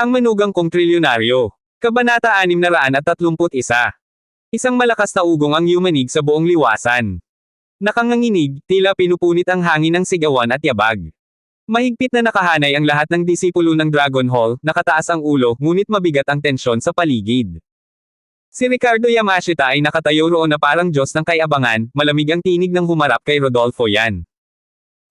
Ang manugang kong trilyonaryo. Kabanata 631. Isang malakas na ugong ang yumanig sa buong liwasan. Nakanganginig, tila pinupunit ang hangin ng sigawan at yabag. Mahigpit na nakahanay ang lahat ng disipulo ng Dragon Hall, nakataas ang ulo, ngunit mabigat ang tensyon sa paligid. Si Ricardo Yamashita ay nakatayo roon na parang Diyos ng kay-abangan, malamig ang tinig ng humarap kay Rodolfo Yan.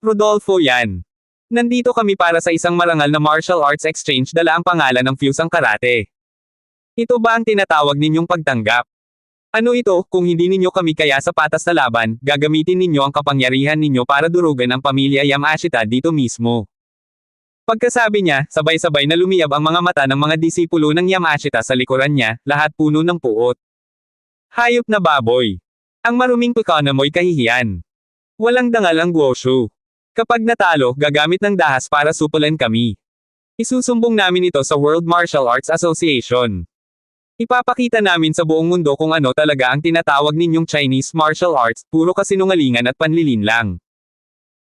Rodolfo Yan. Nandito kami para sa isang marangal na martial arts exchange, dala ang pangalan ng Fusang Karate. Ito ba ang tinatawag ninyong pagtanggap? Ano ito, kung hindi ninyo kami kaya sa patas na laban, gagamitin ninyo ang kapangyarihan ninyo para durugan ang pamilya Yamashita dito mismo. Pagkasabi niya, sabay-sabay na lumiyab ang mga mata ng mga disipulo ng Yamashita sa likuran niya, lahat puno ng puot. Hayop na baboy. Ang maruming pukana mo'y kahihiyan. Walang dangal ang Guoshu. Kapag natalo, gagamit ng dahas para supulan kami. Isusumbong namin ito sa World Martial Arts Association. Ipapakita namin sa buong mundo kung ano talaga ang tinatawag ninyong Chinese martial arts, puro kasinungalingan at panlilinlang.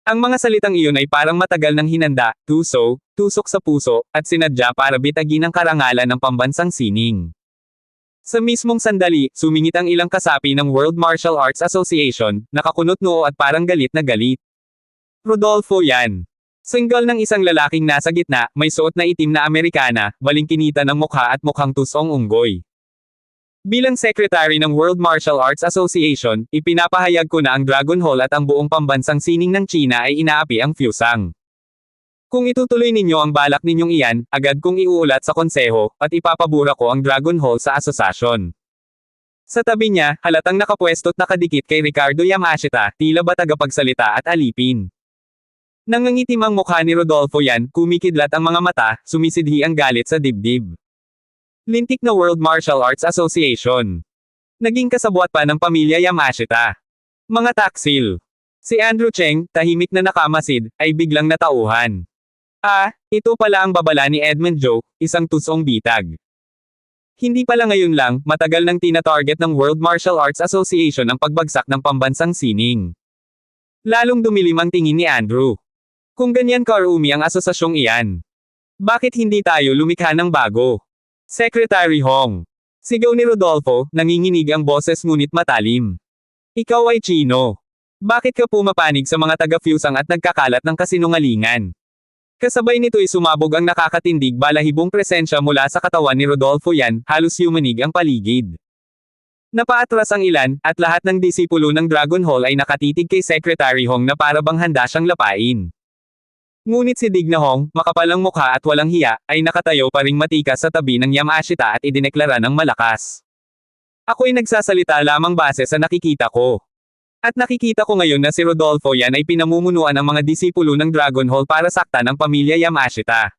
Ang mga salitang iyon ay parang matagal nang hinanda, tusok sa puso, at sinadya para bitagin ang karangalan ng pambansang sining. Sa mismong sandali, sumingit ang ilang kasapi ng World Martial Arts Association, nakakunot noo at parang galit na galit. Rodolfo Yan. Single ng isang lalaking nasa gitna, may suot na itim na Amerikana, balingkinita ng mukha at mukhang tusong unggoy. Bilang secretary ng World Martial Arts Association, ipinapahayag ko na ang Dragon Hall at ang buong pambansang sining ng China ay inaapi ang Fusang. Kung itutuloy ninyo ang balak ninyong iyan, agad kong iuulat sa konseho, at ipapabura ko ang Dragon Hall sa asosasyon. Sa tabi niya, halatang nakapwesto't nakadikit kay Ricardo Yamashita, tila ba tagapagsalita at alipin. Nangangitim ang mukha ni Rodolfo Yan, kumikidlat ang mga mata, sumisidhi ang galit sa dibdib. Lintik na World Martial Arts Association. Naging kasabwat pa ng pamilya Yamashita. Mga taksil. Si Andrew Cheng, tahimik na nakamasid, ay biglang natauhan. Ito pala ang babala ni Edmund Joe, isang tusong bitag. Hindi pala ngayon lang, matagal nang tina-target ng World Martial Arts Association ang pagbagsak ng pambansang sining. Lalong dumilim ang tingin ni Andrew. Kung ganyan karumi ang asosasyong iyan, bakit hindi tayo lumikha ng bago? Secretary Hong. Sigaw ni Rodolfo, nanginginig ang boses ngunit matalim. Ikaw ay Chino. Bakit ka pumapanig sa mga taga-Fusang at nagkakalat ng kasinungalingan? Kasabay nito'y sumabog ang nakakatindig balahibong presensya mula sa katawan ni Rodolfo Yan, halos yumanig ang paligid. Napaatras ang ilan, at lahat ng disipulo ng Dragon Hall ay nakatitig kay Secretary Hong na para bang handa siyang lapain. Ngunit si Digna Hong, makapalang mukha at walang hiya, ay nakatayo pa ring matikas sa tabi ng Yamashita at idineklara ng malakas. Ako'y nagsasalita lamang base sa nakikita ko. At nakikita ko ngayon na si Rodolfo Yan ay pinamumunuan ng mga disipulo ng Dragon Hall para saktan ang pamilya Yamashita.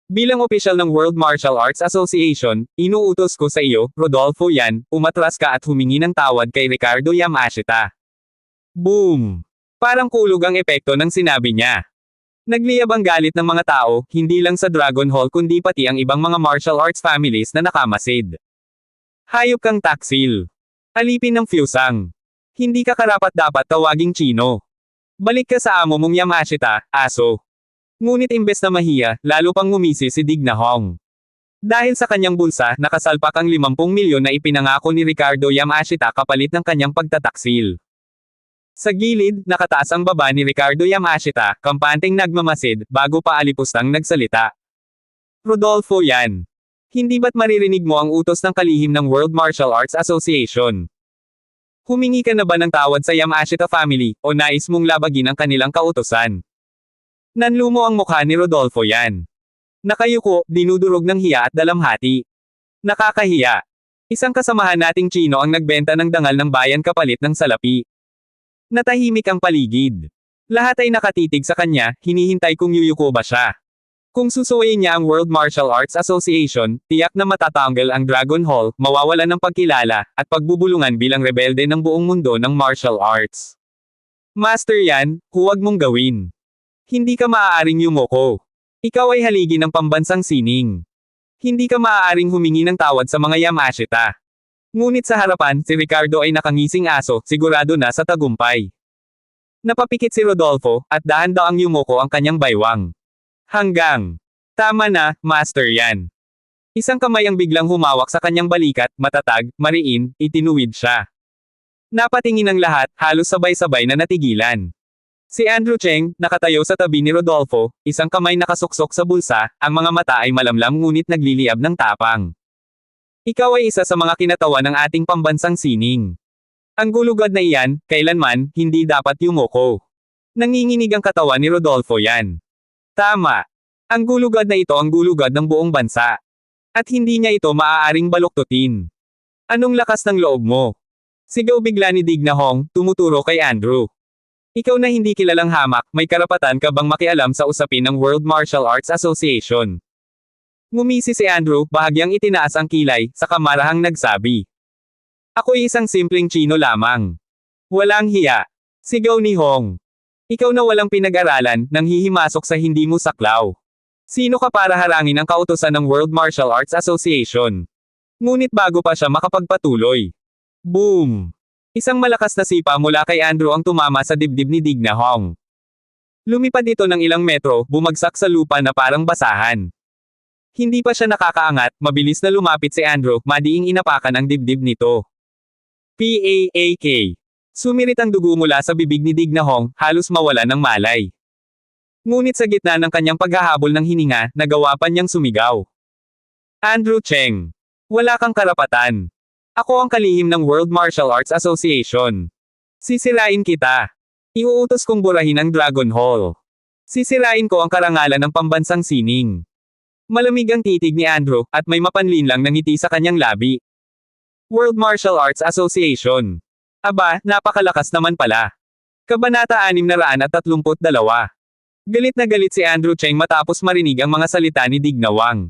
Bilang opisyal ng World Martial Arts Association, inuutos ko sa iyo, Rodolfo Yan, umatras ka at humingi ng tawad kay Ricardo Yamashita. Boom! Parang kulog ang epekto ng sinabi niya. Nagliyab ang galit ng mga tao, hindi lang sa Dragon Hall kundi pati ang ibang mga martial arts families na nakamasid. Hayop kang taksil. Alipin ng Fusang. Hindi ka karapat-dapat tawaging Chino. Balik ka sa amo mong Yamashita, aso. Ngunit imbes na mahiya, lalo pang ngumisi si Digna Hong. Dahil sa kanyang bulsa, nakasalpak ang 50 milyon na ipinangako ni Ricardo Yamashita kapalit ng kanyang pagtataksil. Sa gilid, nakataas ang baba ni Ricardo Yamashita, kampanteng nagmamasid, bago pa alipustang nagsalita. Rodolfo Yan. Hindi ba't maririnig mo ang utos ng kalihim ng World Martial Arts Association? Humingi ka na ba ng tawad sa Yamashita family, o nais mong labagin ang kanilang kautosan? Nanlumo ang mukha ni Rodolfo Yan. Nakayuko, dinudurog ng hiya at dalamhati. Nakakahiya. Isang kasamahan nating Chino ang nagbenta ng dangal ng bayan kapalit ng salapi. Natahimik ang paligid. Lahat ay nakatitig sa kanya, hinihintay kung yuyuko ba siya. Kung susuwayin niya ang World Martial Arts Association, tiyak na matatanggal ang Dragon Hall, mawawalan ng pagkilala, at pagbubulungan bilang rebelde ng buong mundo ng martial arts. Master Yan, huwag mong gawin. Hindi ka maaaring yumoko. Ikaw ay haligi ng pambansang sining. Hindi ka maaaring humingi ng tawad sa mga Yamashita. Ngunit sa harapan, si Ricardo ay nakangising aso, sigurado na sa tagumpay. Napapikit si Rodolfo, at dahan-daang yumoko ang kanyang baywang. Hanggang Tama na, master yan. Isang kamay ang biglang humawak sa kanyang balikat, matatag, mariin, itinuwid siya. Napatingin ang lahat, halos sabay-sabay na natigilan. Si Andrew Cheng, nakatayo sa tabi ni Rodolfo, isang kamay nakasuksok sa bulsa, ang mga mata ay malamlam ngunit nagliliyab ng tapang. Ikaw ay isa sa mga kinatawan ng ating pambansang sining. Ang gulugad na iyan, kailanman, hindi dapat yumuko. Nanginginig ang katawan ni Rodolfo yan. Tama. Ang gulugad na ito ang gulugad ng buong bansa. At hindi niya ito maaaring baluktutin. Anong lakas ng loob mo? Sigaw bigla ni Digna Hong, tumuturo kay Andrew. Ikaw na hindi kilalang hamak, may karapatan ka bang makialam sa usapin ng World Martial Arts Association? Ngumisi si Andrew, bahagyang itinaas ang kilay, sa kamarahang nagsabi. Ako'y isang simpleng Chino lamang. Walang hiya. Sigaw ni Hong. Ikaw na walang pinag-aralan, nang hihimasok sa hindi mo saklaw. Sino ka para harangin ang kautusan ng World Martial Arts Association? Ngunit bago pa siya makapagpatuloy. Boom! Isang malakas na sipa mula kay Andrew ang tumama sa dibdib ni Digna Hong. Lumipad ito ng ilang metro, bumagsak sa lupa na parang basahan. Hindi pa siya nakakaangat, mabilis na lumapit si Andrew, madiing inapakan ang dibdib nito. PAAK. Sumirit ang dugo mula sa bibig ni Digna Hong, halos mawala ng malay. Ngunit sa gitna ng kanyang paghahabol ng hininga, nagawa pa niyang sumigaw. Andrew Cheng. Wala kang karapatan. Ako ang kalihim ng World Martial Arts Association. Sisirain kita. Iuutos kong burahin ang Dragon Hall. Sisirain ko ang karangalan ng pambansang sining. Malamig ang titig ni Andrew, at may mapanlinlang na ngiti sa kanyang labi. World Martial Arts Association. Aba, napakalakas naman pala. Kabanata 632. Galit na galit si Andrew Cheng matapos marinig ang mga salita ni Digna Wang.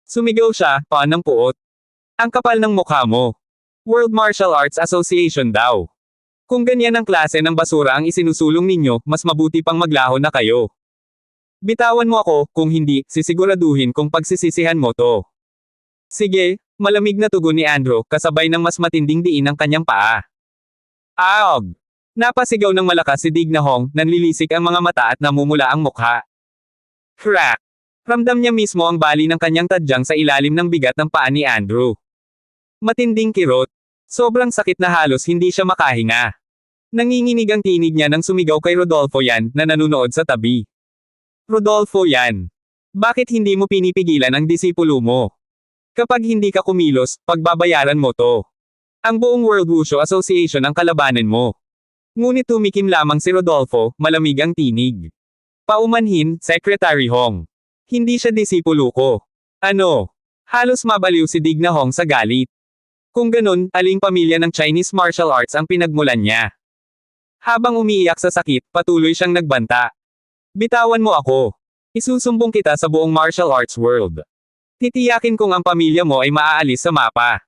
Sumigaw siya, paan ng puot. Ang kapal ng mukha mo. World Martial Arts Association daw. Kung ganyan ang klase ng basura ang isinusulong ninyo, mas mabuti pang maglaho na kayo. Bitawan mo ako, kung hindi, sisiguraduhin kung pagsisisihan mo to. Sige, malamig na tugon ni Andrew, kasabay ng mas matinding diin ang kanyang paa. Aog! Napasigaw ng malakas si Digna Hong, nanlilisik ang mga mata at namumula ang mukha. Crack! Ramdam niya mismo ang bali ng kanyang tadyang sa ilalim ng bigat ng paa ni Andrew. Matinding kirot. Sobrang sakit na halos hindi siya makahinga. Nanginginig ang tinig niya nang sumigaw kay Rodolfo yan, na nanunood sa tabi. Rodolfo yan. Bakit hindi mo pinipigilan ang disipulo mo? Kapag hindi ka kumilos, pagbabayaran mo to. Ang buong World Wushu Association ang kalabanin mo. Ngunit tumikim lamang si Rodolfo, malamig ang tinig. Paumanhin, Secretary Hong. Hindi siya disipulo ko. Ano? Halos mabaliw si Digna Hong sa galit. Kung ganun, aling pamilya ng Chinese martial arts ang pinagmulan niya? Habang umiiyak sa sakit, patuloy siyang nagbanta. Bitawan mo ako. Isusumbong kita sa buong martial arts world. Titiyakin kong ang pamilya mo ay maaalis sa mapa.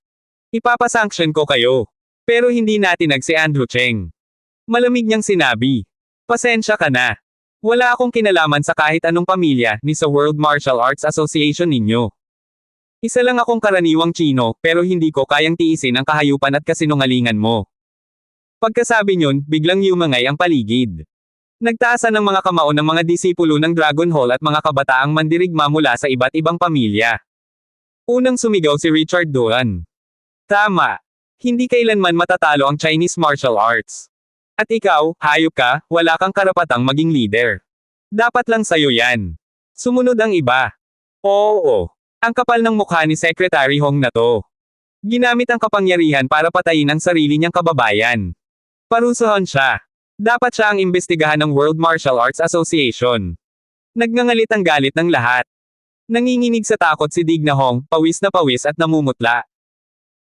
Ipapasanction ko kayo. Pero hindi natinag si Andrew Cheng. Malamig niyang sinabi. Pasensya ka na. Wala akong kinalaman sa kahit anong pamilya, ni sa World Martial Arts Association ninyo. Isa lang akong karaniwang Chino, pero hindi ko kayang tiisin ang kahayupan at kasinungalingan mo. Pagkasabi niyon, biglang yumangay ang paligid. Nagtaasan ng mga kamao ng mga disipulo ng Dragon Hall at mga kabataang mandirigma mula sa iba't ibang pamilya. Unang sumigaw si Richard Duan. Tama. Hindi kailanman matatalo ang Chinese martial arts. At ikaw, hayop ka, wala kang karapatang maging leader. Dapat lang sa'yo yan. Sumunod ang iba. Oo. Ang kapal ng mukha ni Secretary Hong na to. Ginamit ang kapangyarihan para patayin ang sarili niyang kababayan. Parusahan siya. Dapat siya ang imbestigahan ng World Martial Arts Association. Nagngangalit ang galit ng lahat. Nanginginig sa takot si Digna Hong, pawis na pawis at namumutla.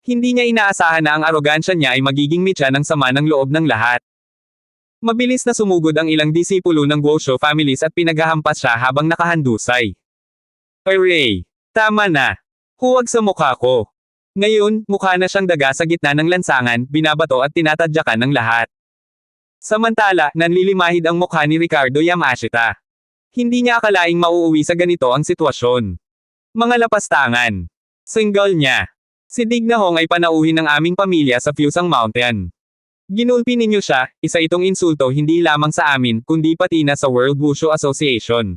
Hindi niya inaasahan na ang arogansya niya ay magiging mitya ng sama ng loob ng lahat. Mabilis na sumugod ang ilang disipulo ng Guosho families at pinaghahampas siya habang nakahandusay. Array! Tama na. Huwag sa mukha ko. Ngayon, mukha na siyang daga sa gitna ng lansangan, binabato at tinatadyakan ng lahat. Samantala, nanlilimahid ang mukha ni Ricardo Yamashita. Hindi niya akalaing mauuwi sa ganito ang sitwasyon. Mga lapastangan. Single niya. Si Digna Hong ay panauhin ng aming pamilya sa Fusang Mountain. Ginulpi ninyo siya, isa itong insulto hindi lamang sa amin, kundi pati na sa World Wushu Association.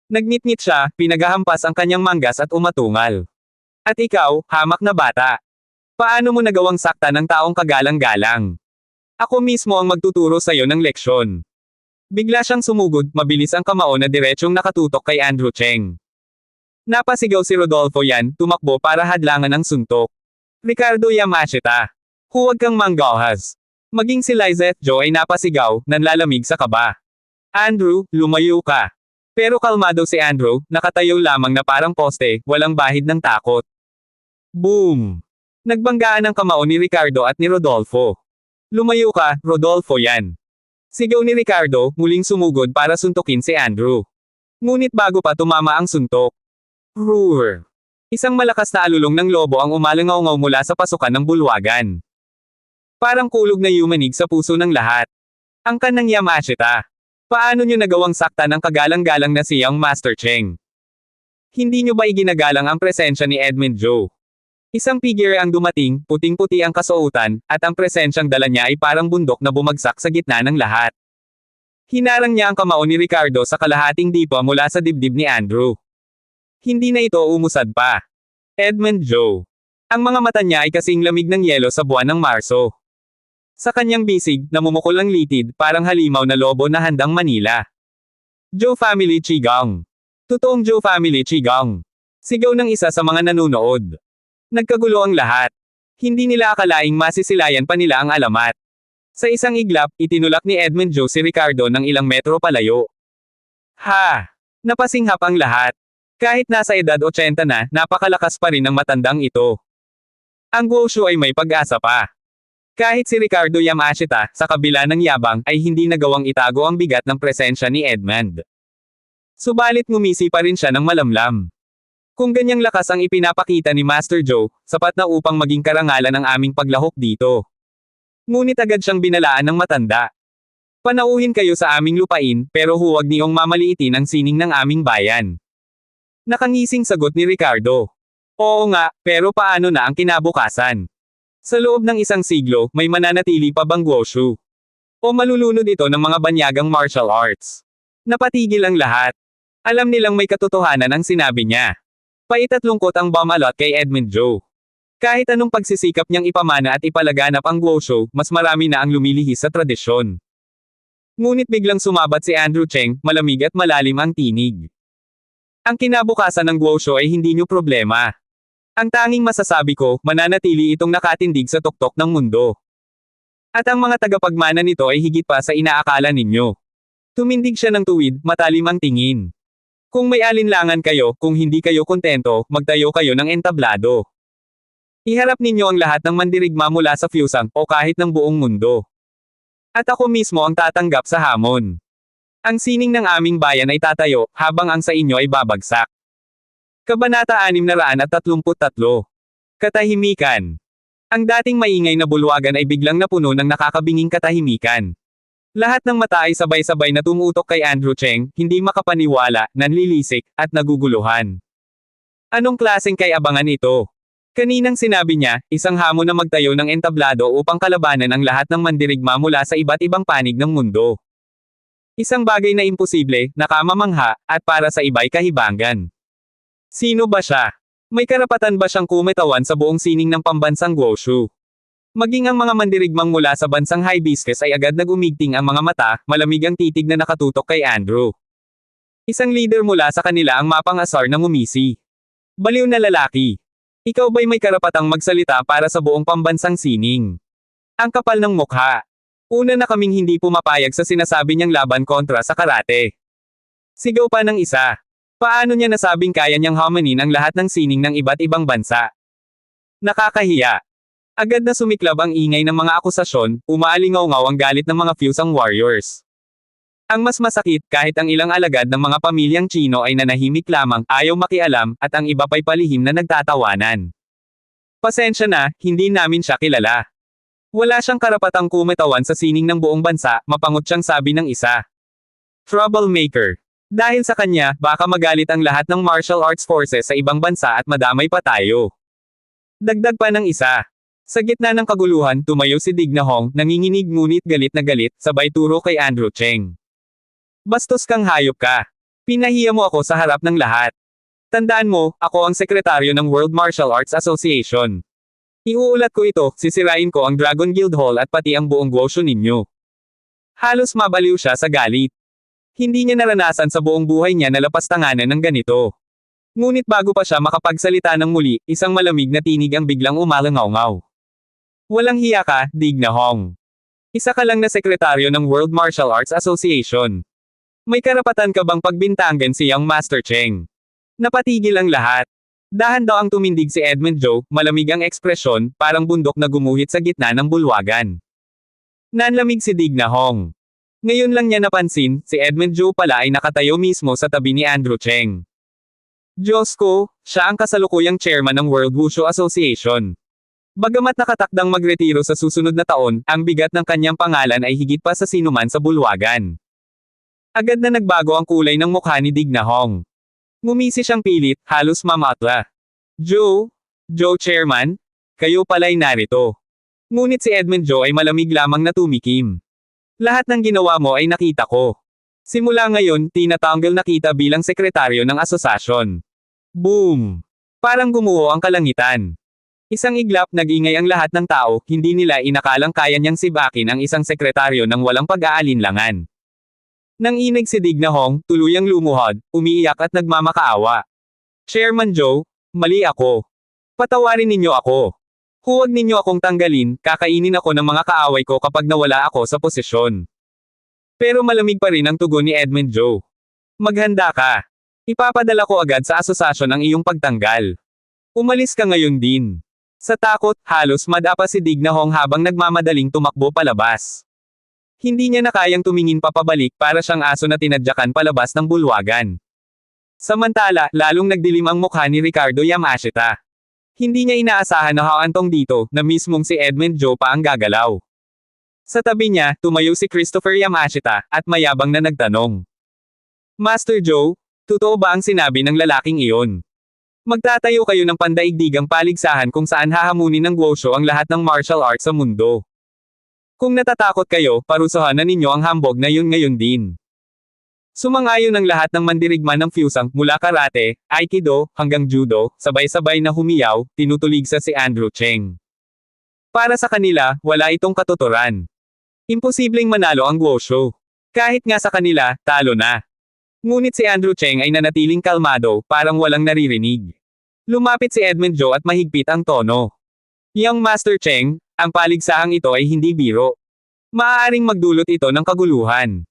Nagnitngit siya, pinagahampas ang kanyang manggas at umatungal. At ikaw, hamak na bata. Paano mo nagawang sakta ng taong kagalang-galang? Ako mismo ang magtuturo sa'yo ng leksyon. Bigla siyang sumugod, mabilis ang kamao na diretsyong nakatutok kay Andrew Cheng. Napasigaw si Rodolfo yan, tumakbo para hadlangan ang suntok. Ricardo Yamashita. Huwag kang manggahas. Maging si Liza at Joe ay napasigaw, nanlalamig sa kaba. Andrew, lumayo ka. Pero kalmado si Andrew, nakatayo lamang na parang poste, walang bahid ng takot. Boom! Nagbanggaan ang kamao ni Ricardo at ni Rodolfo. Lumayo ka, Rodolfo yan. Sigaw ni Ricardo, muling sumugod para suntukin si Andrew. Ngunit bago pa tumama ang suntok. Roar! Isang malakas na alulong ng lobo ang umalangaw-ngaw mula sa pasukan ng bulwagan. Parang kulog na yumanig sa puso ng lahat. Ang kanang Yamashita. Paano nyo nagawang sakta ng kagalang-galang na siyang Master Cheng? Hindi nyo ba iginagalang ang presensya ni Edmund Joe? Isang figure ang dumating, puting-puti ang kasuotan, at ang presensyang dala niya ay parang bundok na bumagsak sa gitna ng lahat. Hinarang niya ang kamao ni Ricardo sa kalahating dipa mula sa dibdib ni Andrew. Hindi na ito umusad pa. Edmund Joe. Ang mga mata niya ay kasing lamig ng yelo sa buwan ng Marso. Sa kanyang bisig, namumukol ang litid, parang halimaw na lobo na handang manila. Joe Family Qigong. Totoong Joe Family Qigong. Sigaw ng isa sa mga nanunood. Nagkagulo ang lahat. Hindi nila akalaing masisilayan pa nila ang alamat. Sa isang iglap, itinulak ni Edmund Joe si Ricardo ng ilang metro palayo. Ha! Napasinghap ang lahat. Kahit nasa edad 80 na, napakalakas pa rin ng matandang ito. Ang Guoshu ay may pag-asa pa. Kahit si Ricardo Yamashita, sa kabila ng yabang, ay hindi nagawang itago ang bigat ng presensya ni Edmund. Subalit ngumisi pa rin siya ng malamlam. Kung ganyang lakas ang ipinapakita ni Master Joe, sapat na upang maging karangalan ang aming paglahok dito. Ngunit agad siyang binalaan ng matanda. Panauhin kayo sa aming lupain, pero huwag niyong mamaliitin ang sining ng aming bayan. Nakangising sagot ni Ricardo. Oo nga, pero paano na ang kinabukasan? Sa loob ng isang siglo, may mananatili pa bang Guoshu? O malulunod ito ng mga banyagang martial arts? Napatigil ang lahat. Alam nilang may katotohanan ang sinabi niya. Pait at lungkot ang bumalot kay Edmund Joe. Kahit anong pagsisikap niyang ipamana at ipalaganap ang Guoshu, mas marami na ang lumilihis sa tradisyon. Ngunit biglang sumabat si Andrew Cheng, malamig at malalim ang tinig. Ang kinabukasan ng Guoshu ay hindi niyo problema. Ang tanging masasabi ko, mananatili itong nakatindig sa tuktok ng mundo. At ang mga tagapagmana nito ay higit pa sa inaakala ninyo. Tumindig siya ng tuwid, matalim ang tingin. Kung may alinlangan kayo, kung hindi kayo kontento, magtayo kayo ng entablado. Iharap ninyo ang lahat ng mandirigma mula sa Fusang, o kahit ng buong mundo. At ako mismo ang tatanggap sa hamon. Ang sining ng aming bayan ay tatayo, habang ang sa inyo ay babagsak. Kabanata 633. Katahimikan. Ang dating maingay na bulwagan ay biglang napuno ng nakakabinging katahimikan. Lahat ng mata ay sabay-sabay na tumutok kay Andrew Cheng, hindi makapaniwala, nanlilisik, at naguguluhan. Anong klaseng kay-abangan ito? Kaninang sinabi niya, isang hamon na magtayo ng entablado upang kalabanan ang lahat ng mandirigma mula sa iba't ibang panig ng mundo. Isang bagay na imposible, nakamamangha, at para sa iba'y kahibangan. Sino ba siya? May karapatan ba siyang kumitawan sa buong sining ng pambansang Guoshu? Maging ang mga mandirigmang mula sa bansang Hibiscus ay agad nagumigting ang mga mata, malamig ang titig na nakatutok kay Andrew. Isang leader mula sa kanila ang mapang-asar na ngumisi. Baliw na lalaki. Ikaw ba'y may karapatang magsalita para sa buong pambansang sining? Ang kapal ng mukha. Una na kaming hindi pumapayag sa sinasabi niyang laban kontra sa karate. Sigaw pa ng isa. Paano niya nasabing kaya niyang hamanin ang lahat ng sining ng iba't ibang bansa? Nakakahiya. Agad na sumiklab ang ingay ng mga akusasyon, umaalingaw-ngaw ang galit ng mga Fusang warriors. Ang mas masakit, kahit ang ilang alagad ng mga pamilyang Chino ay nanahimik lamang, ayaw makialam, at ang iba pa'y palihim na nagtatawanan. Pasensya na, hindi namin siya kilala. Wala siyang karapatang kumitawan sa sining ng buong bansa, mapangot siyang sabi ng isa. Troublemaker. Dahil sa kanya, baka magalit ang lahat ng martial arts forces sa ibang bansa at madamay pa tayo. Dagdag pa ng isa. Sa gitna ng kaguluhan, tumayo si Dignahong, nanginginig ngunit galit na galit, sabay turo kay Andrew Cheng. Bastos kang hayop ka. Pinahiya mo ako sa harap ng lahat. Tandaan mo, ako ang sekretaryo ng World Martial Arts Association. Iuulat ko ito, sisirain ko ang Dragon Guild Hall at pati ang buong Guoshu ninyo. Halos mabaliw siya sa galit. Hindi niya naranasan sa buong buhay niya na lapastanganan ng ganito. Ngunit bago pa siya makapagsalita ng muli, isang malamig na tinig ang biglang umalangaw-ngaw. Walang hiya ka, Dignahong. Isa ka lang na sekretaryo ng World Martial Arts Association. May karapatan ka bang pagbintangan si Young Master Cheng? Napatigil ang lahat. Dahan daw ang tumindig si Edmund Joe, malamig ang ekspresyon, parang bundok na gumuhit sa gitna ng bulwagan. Nanlamig si Dignahong. Ngayon lang niya napansin, si Edmund Joe pala ay nakatayo mismo sa tabi ni Andrew Cheng. Diyos ko, siya ang kasalukuyang chairman ng World Wushu Association. Bagamat nakatakdang magretiro sa susunod na taon, ang bigat ng kanyang pangalan ay higit pa sa sinuman sa bulwagan. Agad na nagbago ang kulay ng mukha ni Dignahong. Ngumisi siyang pilit, halos mamatla. Joe Chairman? Kayo pala'y narito. Ngunit si Edmund Joe ay malamig lamang na tumikim. Lahat ng ginawa mo ay nakita ko. Simula ngayon, tinatanggal na kita bilang sekretaryo ng asosasyon. Boom! Parang gumuho ang kalangitan. Isang iglap, nag-ingay ang lahat ng tao, hindi nila inakalang kaya niyang sibakin ang isang sekretaryo ng walang pag-aalinlangan. Nang inig si Dignahong, tuluyang lumuhod, umiiyak at nagmamakaawa. Chairman Joe, mali ako. Patawarin ninyo ako. Huwag ninyo akong tanggalin, kakainin ako ng mga kaaway ko kapag nawala ako sa posisyon. Pero malamig pa rin ang tugon ni Edmund Joe. Maghanda ka. Ipapadala ko agad sa asosasyon ang iyong pagtanggal. Umalis ka ngayon din. Sa takot, halos madapa si Dignahong habang nagmamadaling tumakbo palabas. Hindi niya na kayang tumingin pa pabalik para siyang aso na tinadyakan palabas ng bulwagan. Samantala, lalong nagdilim ang mukha ni Ricardo Yamashita. Hindi niya inaasahan na haantong dito, na mismong si Edmund Joe pa ang gagalaw. Sa tabi niya, tumayo si Christopher Yamashita, at mayabang na nagtanong. Master Joe, totoo ba ang sinabi ng lalaking iyon? Magtatayo kayo ng pandaigdigang paligsahan kung saan hahamunin ng Guoshu ang lahat ng martial arts sa mundo. Kung natatakot kayo, parusahan na ninyo ang hambog na yun ngayon din. Sumangayon ang lahat ng mandirigma ng Fusang, mula karate, aikido, hanggang judo, sabay-sabay na humiyaw, tinutuligsa si Andrew Cheng. Para sa kanila, wala itong katuturan. Imposibleng manalo ang Guoshu. Kahit nga sa kanila, talo na. Ngunit si Andrew Cheng ay nanatiling kalmado, parang walang naririnig. Lumapit si Edmund Joe at mahigpit ang tono. Young Master Cheng, ang paligsahang ito ay hindi biro. Maaaring magdulot ito ng kaguluhan.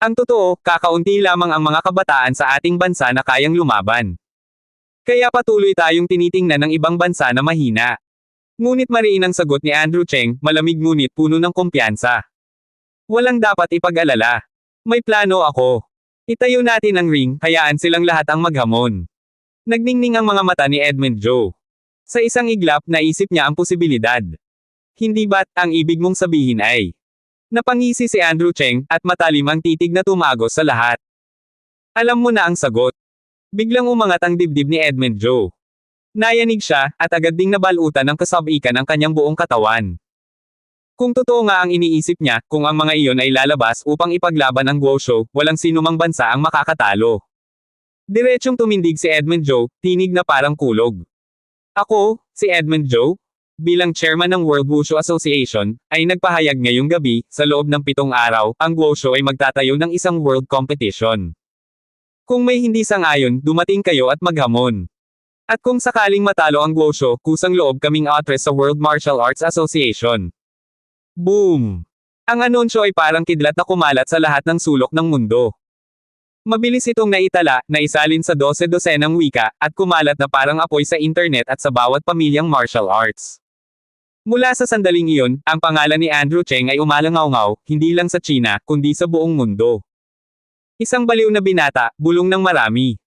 Ang totoo, kakaunti lamang ang mga kabataan sa ating bansa na kayang lumaban. Kaya patuloy tayong tinitingnan ng ibang bansa na mahina. Ngunit mariin ang sagot ni Andrew Cheng, malamig ngunit puno ng kumpiyansa. Walang dapat ipag-alala. May plano ako. Itayo natin ang ring, hayaan silang lahat ang maghamon. Nagningning ang mga mata ni Edmund Joe. Sa isang iglap, naisip niya ang posibilidad. Hindi ba't ang ibig mong sabihin ay? Napangisi si Andrew Cheng, at matalim ang titig na tumagos sa lahat. Alam mo na ang sagot. Biglang umangat ang dibdib ni Edmund Joe. Nayanig siya, at agad ding nabalutan ng kasabikan ang kanyang buong katawan. Kung totoo nga ang iniisip niya, kung ang mga iyon ay lalabas upang ipaglaban ang Guoshu, walang sinumang bansa ang makakatalo. Diretsong tumindig si Edmund Joe, tinig na parang kulog. Ako, si Edmund Joe, bilang chairman ng World Wushu Association, ay nagpahayag ngayong gabi, sa loob ng 7 araw, ang Guoshu ay magtatayo ng isang world competition. Kung may hindi sang-ayon, dumating kayo at maghamon. At kung sakaling matalo ang Guoshu, kusang loob kaming atres sa World Martial Arts Association. Boom! Ang anunsyo ay parang kidlat na kumalat sa lahat ng sulok ng mundo. Mabilis itong naitala, naisalin sa 12-dosenang wika, at kumalat na parang apoy sa internet at sa bawat pamilyang martial arts. Mula sa sandaling iyon, ang pangalan ni Andrew Cheng ay umalangaw-ngaw, hindi lang sa China, kundi sa buong mundo. Isang baliw na binata, bulong ng marami.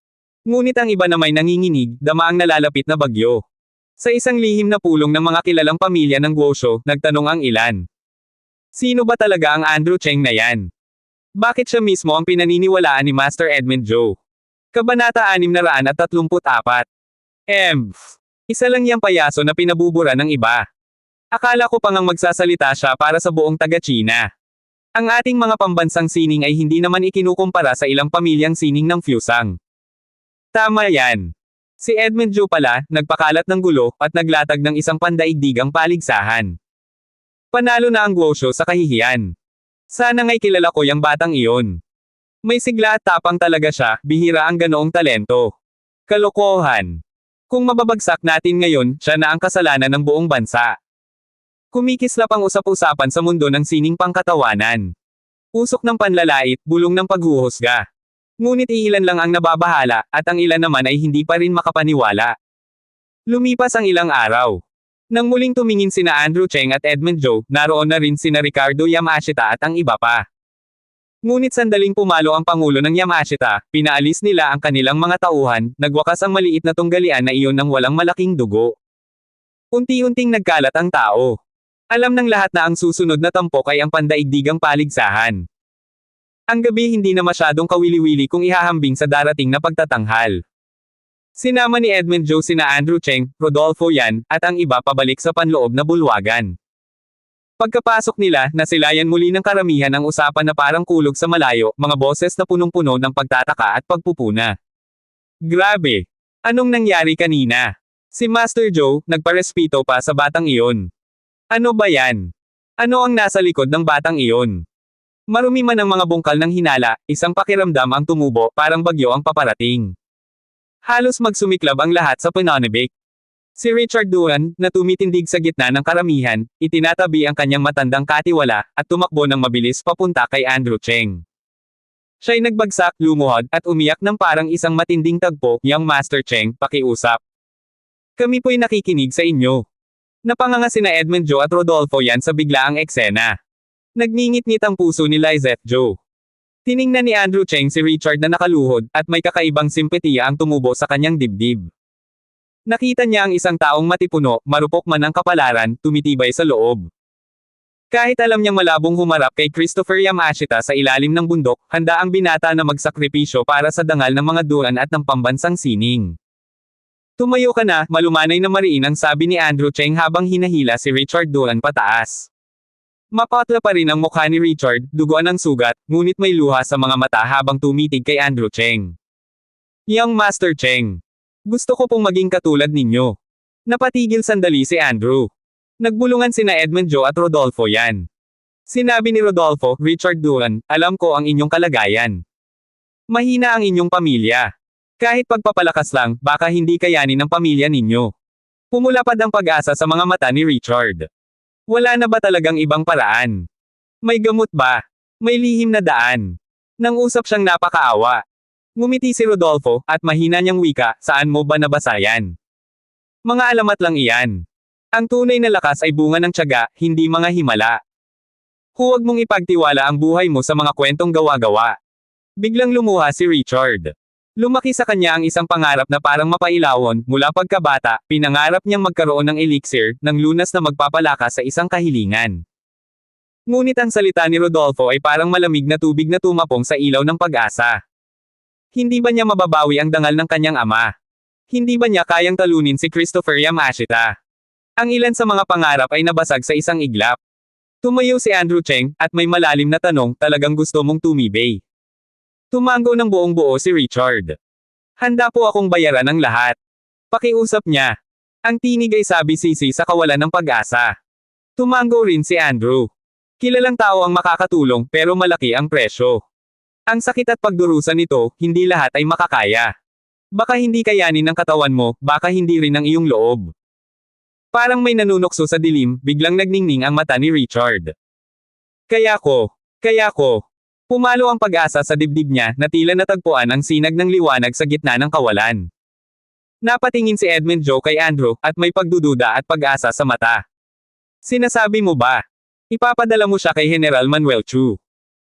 Ngunit ang iba na may nanginginig, dama ang nalalapit na bagyo. Sa isang lihim na pulong ng mga kilalang pamilya ng Guoshu, nagtanong ang ilan. Sino ba talaga ang Andrew Cheng na yan? Bakit siya mismo ang pinaniniwalaan ni Master Edmund Joe? Kabanata 634. Isa lang yang payaso na pinabubura ng iba. Akala ko pang ang magsasalita siya para sa buong taga-China. Ang ating mga pambansang sining ay hindi naman ikinukumpara sa ilang pamilyang sining ng Fusang. Tama yan. Si Edmund Joe pala, nagpakalat ng gulo, at naglatag ng isang pandaigdigang paligsahan. Panalo na ang Guosho sa kahihiyan. Sana nga'y kilala ko yung batang iyon. May sigla at tapang talaga siya, bihira ang ganoong talento. Kalokohan. Kung mababagsak natin ngayon, siya na ang kasalanan ng buong bansa. Kumikislap ang usap-usapan sa mundo ng sining pangkatawanan. Usok ng panlalait, bulong ng paghuhusga. Ngunit iilan lang ang nababahala, at ang ilan naman ay hindi pa rin makapaniwala. Lumipas ang ilang araw. Nang muling tumingin sina Andrew Cheng at Edmund Joe, naroon na rin sina Ricardo Yamashita at ang iba pa. Ngunit sandaling pumalo ang pangulo ng Yamashita, pinaalis nila ang kanilang mga tauhan, nagwakas ang maliit na tunggalian na iyon ng walang malaking dugo. Unti-unting nagkalat ang tao. Alam ng lahat na ang susunod na tampok ay ang pandaigdigang paligsahan. Ang gabi hindi na masyadong kawili-wili kung ihahambing sa darating na pagtatanghal. Sinama ni Edmund Joe sina Andrew Cheng, Rodolfo Yan, at ang iba pabalik sa panloob na bulwagan. Pagkapasok nila, nasilayan muli ng karamihan ang usapan na parang kulog sa malayo, mga boses na punong-puno ng pagtataka at pagpupuna. Grabe! Anong nangyari kanina? Si Master Joe, nagparespito pa sa batang iyon. Ano ba yan? Ano ang nasa likod ng batang iyon? Marumi man ang mga bungkal ng hinala, isang pakiramdam ang tumubo, parang bagyo ang paparating. Halos magsumiklab ang lahat sa pananibik. Si Richard Duan, na tumitindig sa gitna ng karamihan, itinatabi ang kanyang matandang katiwala, at tumakbo ng mabilis papunta kay Andrew Cheng. Siya'y nagbagsak, lumuhod, at umiyak ng parang isang matinding tagpo, "Young Master Cheng, pakiusap. Kami po'y nakikinig sa inyo." Napanganga sina Edmund Joe at Rodolfo Yan sa biglaang eksena. Nagngingit-ngit ang puso ni Lizette Joe. Tiningnan ni Andrew Cheng si Richard na nakaluhod, at may kakaibang simpatiya ang tumubo sa kanyang dibdib. Nakita niya ang isang taong matipuno, marupok man ang kapalaran, tumitibay sa loob. Kahit alam niyang malabong humarap kay Christopher Yamashita sa ilalim ng bundok, handa ang binata na magsakripisyo para sa dangal ng mga Duan at ng pambansang sining. "Tumayo ka na, malumanay na mariin," ang sabi ni Andrew Cheng habang hinahila si Richard Duan pataas. Mapatla pa rin ang mukha ni Richard, duguan ng sugat, ngunit may luha sa mga mata habang tumitig kay Andrew Cheng. "Young Master Cheng. Gusto ko pong maging katulad ninyo." Napatigil sandali si Andrew. Nagbulungan sina Edmund Joe at Rodolfo Yan. Sinabi ni Rodolfo, "Richard Duan, alam ko ang inyong kalagayan. Mahina ang inyong pamilya. Kahit pagpapalakas lang, baka hindi kayanin ng pamilya ninyo." Pumulapad ang pag-asa sa mga mata ni Richard. Wala na ba talagang ibang paraan? May gamot ba? May lihim na daan? Nang usap siyang napakaawa. Ngumiti si Rodolfo, at mahina niyang wika, "Saan mo ba nabasa yan? Mga alamat lang iyan. Ang tunay na lakas ay bunga ng tiyaga, hindi mga himala. Huwag mong ipagtiwala ang buhay mo sa mga kwentong gawa-gawa." Biglang lumuha si Richard. Lumaki sa kanya ang isang pangarap na parang mapailawon, mula pagkabata, pinangarap niyang magkaroon ng elixir, ng lunas na magpapalakas sa isang kahilingan. Ngunit ang salita ni Rodolfo ay parang malamig na tubig na tumapong sa ilaw ng pag-asa. Hindi ba niya mababawi ang dangal ng kanyang ama? Hindi ba niya kayang talunin si Christopher Yamashita? Ang ilan sa mga pangarap ay nabasag sa isang iglap. Tumayo si Andrew Cheng, at may malalim na tanong, "Talagang gusto mong tumibay?" Tumango ng buong buo si Richard. "Handa po akong bayaran ang lahat." Pakiusap niya. Ang tinig ay sabi-sisi sa kawalan ng pag-asa. Tumango rin si Andrew. Kilalang tao ang makakatulong, pero malaki ang presyo. Ang sakit at pagdurusa nito, hindi lahat ay makakaya. Baka hindi kayanin ng katawan mo, baka hindi rin ang iyong loob. Parang may nanunukso sa dilim, biglang nagningning ang mata ni Richard. Kaya ko. Pumalo ang pag-asa sa dibdib niya, na tila natagpuan ang sinag ng liwanag sa gitna ng kawalan. Napatingin si Edmund Joe kay Andrew, at may pagdududa at pag-asa sa mata. "Sinasabi mo ba? Ipapadala mo siya kay General Manuel Chu?"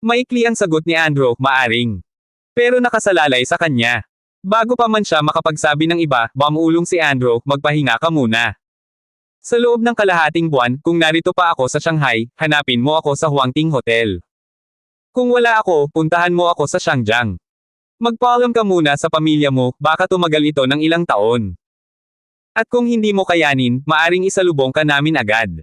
Maikli ang sagot ni Andrew, "Maaring. Pero nakasalalay sa kanya." Bago pa man siya makapagsabi ng iba, bumulong si Andrew, "Magpahinga ka muna. Sa loob ng kalahating buwan, kung narito pa ako sa Shanghai, hanapin mo ako sa Huangting Hotel. Kung wala ako, puntahan mo ako sa Shangjiang. Magpaalam ka muna sa pamilya mo, baka tumagal ito ng ilang taon. At kung hindi mo kayanin, maaring isalubong ka namin agad."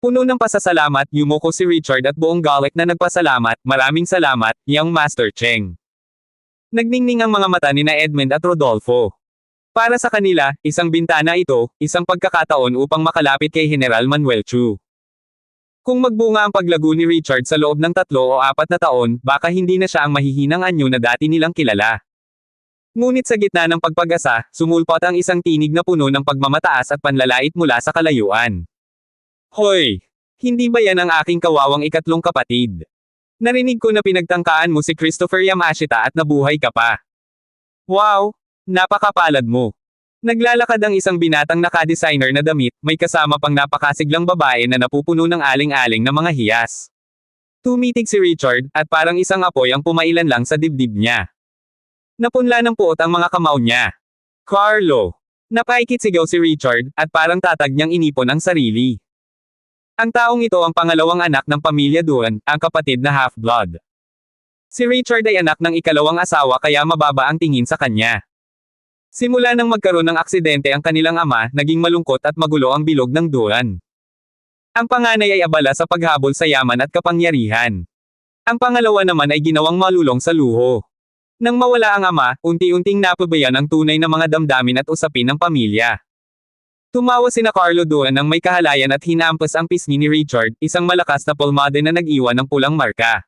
Puno ng pasasalamat, yumuko si Richard at buong galit na nagpasalamat, maraming salamat, Young Master Cheng. Nagningning ang mga mata ni na Edmund at Rodolfo. Para sa kanila, isang bintana ito, isang pagkakataon upang makalapit kay General Manuel Chu. Kung magbunga ang paglago ni Richard sa loob ng 3 o 4 na taon, baka hindi na siya ang mahihinang anyo na dati nilang kilala. Ngunit sa gitna ng pagpag-asa, sumulpot ang isang tinig na puno ng pagmamataas at panlalait mula sa kalayuan. Hoy! Hindi ba yan ang aking kawawang ikatlong kapatid? Narinig ko na pinagtangkaan mo si Christopher Yamashita at nabuhay ka pa. Wow! Napakapalad mo. Naglalakad ang isang binatang naka-designer na damit, may kasama pang napakasiglang babae na napupuno ng aling-aling na mga hiyas. Tumitig si Richard, at parang isang apoy ang pumailan lang sa dibdib niya. Napunla ng puot ang mga kamao niya. Carlo! Napaikit sigaw si Richard, at parang tatag niyang inipon ang sarili. Ang taong ito ang pangalawang anak ng pamilya Duan, ang kapatid na half-blood. Si Richard ay anak ng ikalawang asawa kaya mababa ang tingin sa kanya. Simula nang magkaroon ng aksidente ang kanilang ama, naging malungkot at magulo ang bilog ng Duan. Ang panganay ay abala sa paghabol sa yaman at kapangyarihan. Ang pangalawa naman ay ginawang malulong sa luho. Nang mawala ang ama, unti-unting napabayan ang tunay na mga damdamin at usapin ng pamilya. Tumawa sina Carlo Duan nang may kahalayan at hinampas ang pisngi ni Richard, isang malakas na pulmade na nag-iwan ng pulang marka.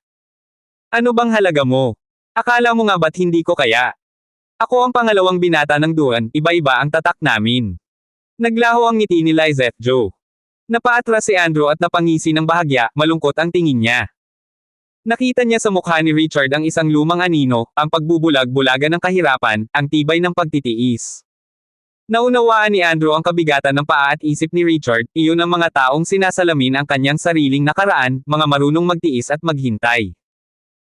Ano bang halaga mo? Akala mo nga ba't hindi ko kaya? Ako ang pangalawang binata ng Duan, iba-iba ang tatak namin. Naglaho ang ngiti ni Lizette Joe. Napaatras si Andrew at napangisi ng bahagya, malungkot ang tingin niya. Nakita niya sa mukha ni Richard ang isang lumang anino, ang pagbubulag-bulagan ng kahirapan, ang tibay ng pagtitiis. Naunawaan ni Andrew ang kabigatan ng paa at isip ni Richard, iyon ang mga taong sinasalamin ang kanyang sariling nakaraan, mga marunong magtiis at maghintay.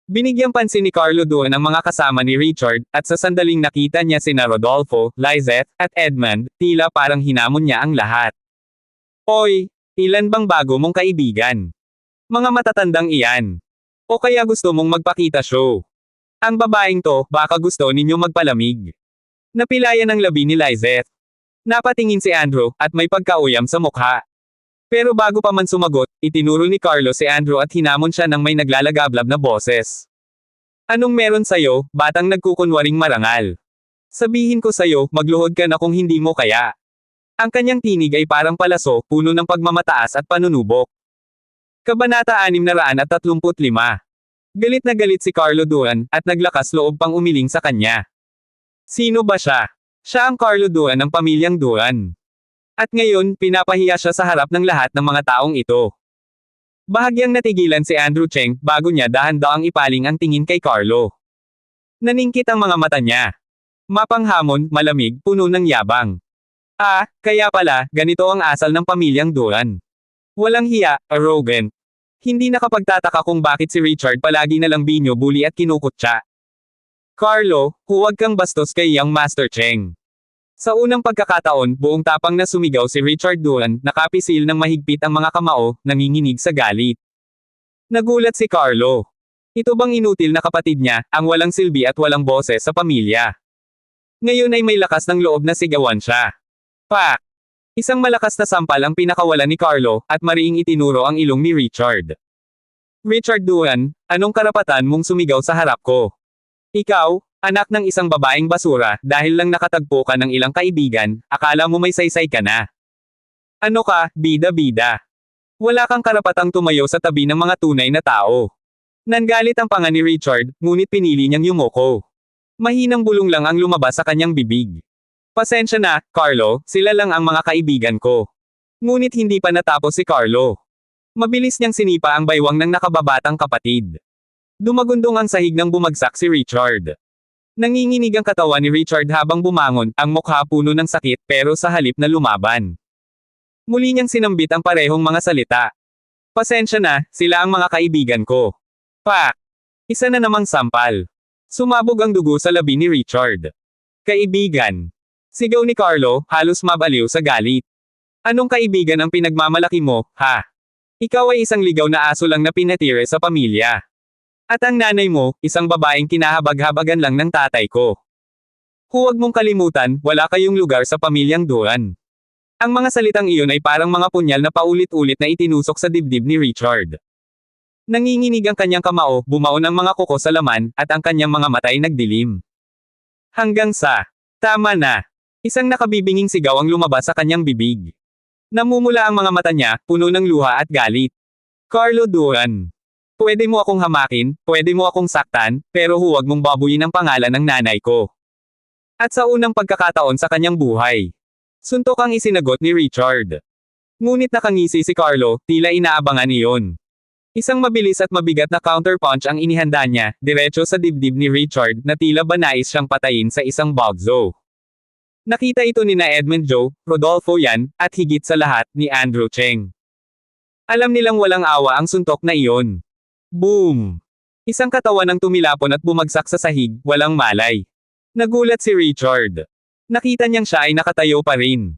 Binigyang pansin ni Carlo Duan ang mga kasama ni Richard, at sa sandaling nakita niya sina Rodolfo, Lizette, at Edmund, tila parang hinamon niya ang lahat. Oy, ilan bang bago mong kaibigan? Mga matatandang iyan. O kaya gusto mong magpakita show? Ang babaeng to, baka gusto ninyo magpalamig. Napilayan ang labi ni Lizette. Napatingin si Andrew, at may pagkauyam sa mukha. Pero bago pa man sumagot, itinuro ni Carlo si Andrew at hinamon siya ng may naglalagablab na boses. Anong meron sayo, batang nagkukunwaring marangal? Sabihin ko sayo, magluhod ka na kung hindi mo kaya. Ang kanyang tinig ay parang palaso, puno ng pagmamataas at panunubok. Kabanata 635. Galit na galit si Carlo Duan, at naglakas loob pang umiling sa kanya. Sino ba siya? Siya ang Carlo Duan ng pamilyang Duan. At ngayon, pinapahiya siya sa harap ng lahat ng mga taong ito. Bahagyang natigilan si Andrew Cheng, bago niya dahan-daang ipaling ang tingin kay Carlo. Naningkit ang mga mata niya. Mapanghamon, malamig, puno ng yabang. Ah, kaya pala, ganito ang asal ng pamilyang Duan. Walang hiya, arrogant. Hindi nakapagtataka kung bakit si Richard palagi nalang binyo bully at kinukutya. Carlo, huwag kang bastos kay Young Master Cheng. Sa unang pagkakataon, buong tapang na sumigaw si Richard Duan, nakapisil ng mahigpit ang mga kamao, nanginginig sa galit. Nagulat si Carlo. Ito bang inutil na kapatid niya, ang walang silbi at walang boses sa pamilya? Ngayon ay may lakas ng loob na sigawan siya. Pak! Isang malakas na sampal ang pinakawalan ni Carlo, at mariing itinuro ang ilong ni Richard. Richard Duan, anong karapatan mong sumigaw sa harap ko? Ikaw, anak ng isang babaeng basura, dahil lang nakatagpo ka ng ilang kaibigan, akala mo may saysay ka na. Ano ka, bida-bida? Wala kang karapatang tumayo sa tabi ng mga tunay na tao. Nanggalit ang panga ni Richard, ngunit pinili niyang yumuko. Mahinang bulong lang ang lumabas sa kanyang bibig. Pasensya na, Carlo, sila lang ang mga kaibigan ko. Ngunit hindi pa natapos si Carlo. Mabilis niyang sinipa ang baywang ng nakababatang kapatid. Dumagundong ang sahig nang bumagsak si Richard. Nanginginig ang katawan ni Richard habang bumangon, ang mukha puno ng sakit pero sa halip na lumaban. Muli niyang sinambit ang parehong mga salita. Pasensya na, sila ang mga kaibigan ko. Pak! Isa na namang sampal. Sumabog ang dugo sa labi ni Richard. Kaibigan. Sigaw ni Carlo, halos mabaliw sa galit. Anong kaibigan ang pinagmamalaki mo, ha? Ikaw ay isang ligaw na aso lang na pinatire sa pamilya. At ang nanay mo, isang babaeng kinahabag-habagan lang ng tatay ko. Huwag mong kalimutan, wala kayong lugar sa pamilyang Duan. Ang mga salitang iyon ay parang mga punyal na paulit-ulit na itinusok sa dibdib ni Richard. Nanginginig ang kanyang kamao, bumaon ang mga kuko sa laman, at ang kanyang mga mata ay nagdilim. Hanggang sa, tama na. Isang nakabibinging sigaw ang lumabas sa kanyang bibig. Namumula ang mga mata niya, puno ng luha at galit. Carlo Duran. Pwede mo akong hamakin, pwede mo akong saktan, pero huwag mong babuyin ang pangalan ng nanay ko. At sa unang pagkakataon sa kanyang buhay, suntok ang isinagot ni Richard. Ngunit nakangisi si Carlo, tila inaabangan iyon. Isang mabilis at mabigat na counterpunch ang inihanda niya, diretso sa dibdib ni Richard na tila ba nais siyang patayin sa isang bugzo. Nakita ito ni na Edmund Joe, Rodolfo Yan, at higit sa lahat, ni Andrew Cheng. Alam nilang walang awa ang suntok na iyon. Boom! Isang katawan ang tumilapon at bumagsak sa sahig, walang malay. Nagulat si Richard. Nakita niyang siya ay nakatayo pa rin.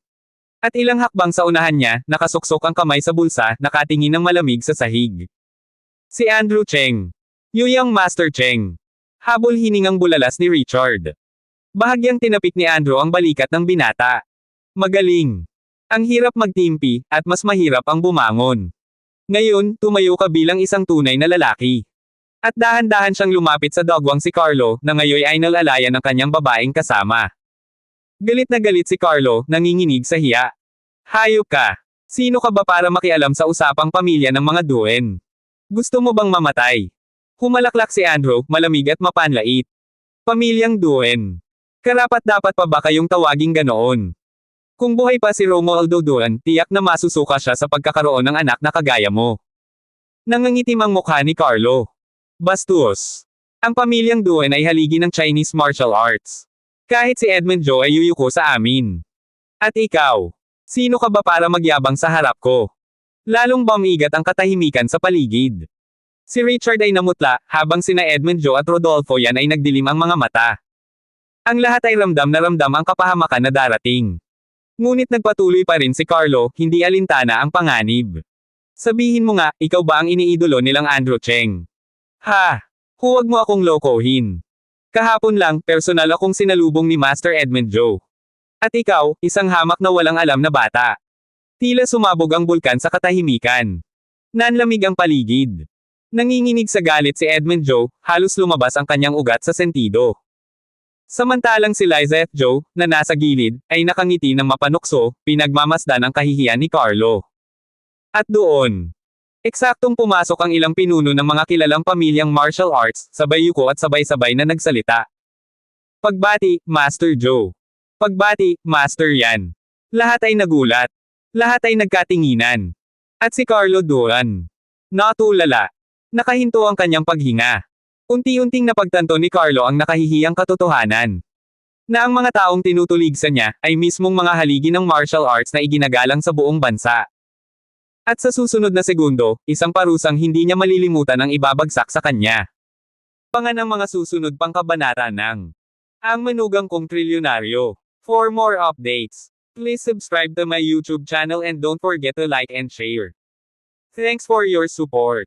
At ilang hakbang sa unahan niya, nakasuksok ang kamay sa bulsa, nakatingin ng malamig sa sahig. Si Andrew Cheng. Yuyang Master Cheng. Habol hiningang bulalas ni Richard. Bahagyang tinapik ni Andrew ang balikat ng binata. Magaling. Ang hirap magtimpi, at mas mahirap ang bumangon. Ngayon, tumayo ka bilang isang tunay na lalaki. At dahan-dahan siyang lumapit sa dogwang si Carlo, na ngayon ay nalalayan ng kanyang babaeng kasama. Galit na galit si Carlo, nanginginig sa hiya. Hayop ka. Sino ka ba para makialam sa usapang pamilya ng mga Duen? Gusto mo bang mamatay? Humalaklak si Andrew, malamig at mapanlait. Pamilyang Duen. Karapat-dapat pa ba kayong tawaging ganoon? Kung buhay pa si Romualdo Duran, tiyak na masusuka siya sa pagkakaroon ng anak na kagaya mo. Nangangitim ang mukha ni Carlo. Bastos. Ang pamilyang Duen ay haligi ng Chinese martial arts. Kahit si Edmund Joe ay yuyuko sa amin. At ikaw? Sino ka ba para magyabang sa harap ko? Lalong bumigat ang katahimikan sa paligid. Si Richard ay namutla, habang sina Edmund Joe at Rodolfo Yan ay nagdilim ang mga mata. Ang lahat ay ramdam na ramdam ang kapahamakan na darating. Ngunit nagpatuloy pa rin si Carlo, hindi alintana ang panganib. Sabihin mo nga, ikaw ba ang iniidolo nilang Andrew Cheng? Ha! Huwag mo akong lokohin. Kahapon lang, personal akong sinalubong ni Master Edmund Joe. At ikaw, isang hamak na walang alam na bata. Tila sumabog ang bulkan sa katahimikan. Nanlamig ang paligid. Nanginginig sa galit si Edmund Joe, halos lumabas ang kanyang ugat sa sentido. Samantalang si Liza at Joe, na nasa gilid, ay nakangiti ng mapanukso, pinagmamasdan ang kahihiyan ni Carlo. At doon, eksaktong pumasok ang ilang pinuno ng mga kilalang pamilyang martial arts, sabay yuko at sabay-sabay na nagsalita. Pagbati, Master Joe. Pagbati, Master Yan. Lahat ay nagulat. Lahat ay nagkatinginan. At si Carlo Duran. Natulala. Nakahinto ang kanyang paghinga. Unti-unting napagtanto ni Carlo ang nakahihiyang katotohanan. Na ang mga taong tinutuligsan niya, ay mismong mga haligi ng martial arts na iginagalang sa buong bansa. At sa susunod na segundo, isang parusang hindi niya malilimutan ang ibabagsak sa kanya. Pangan ang mga susunod pang kabanata ng Ang Manugang Kong Trilyonaryo. For more updates, please subscribe to my YouTube channel and don't forget to like and share. Thanks for your support.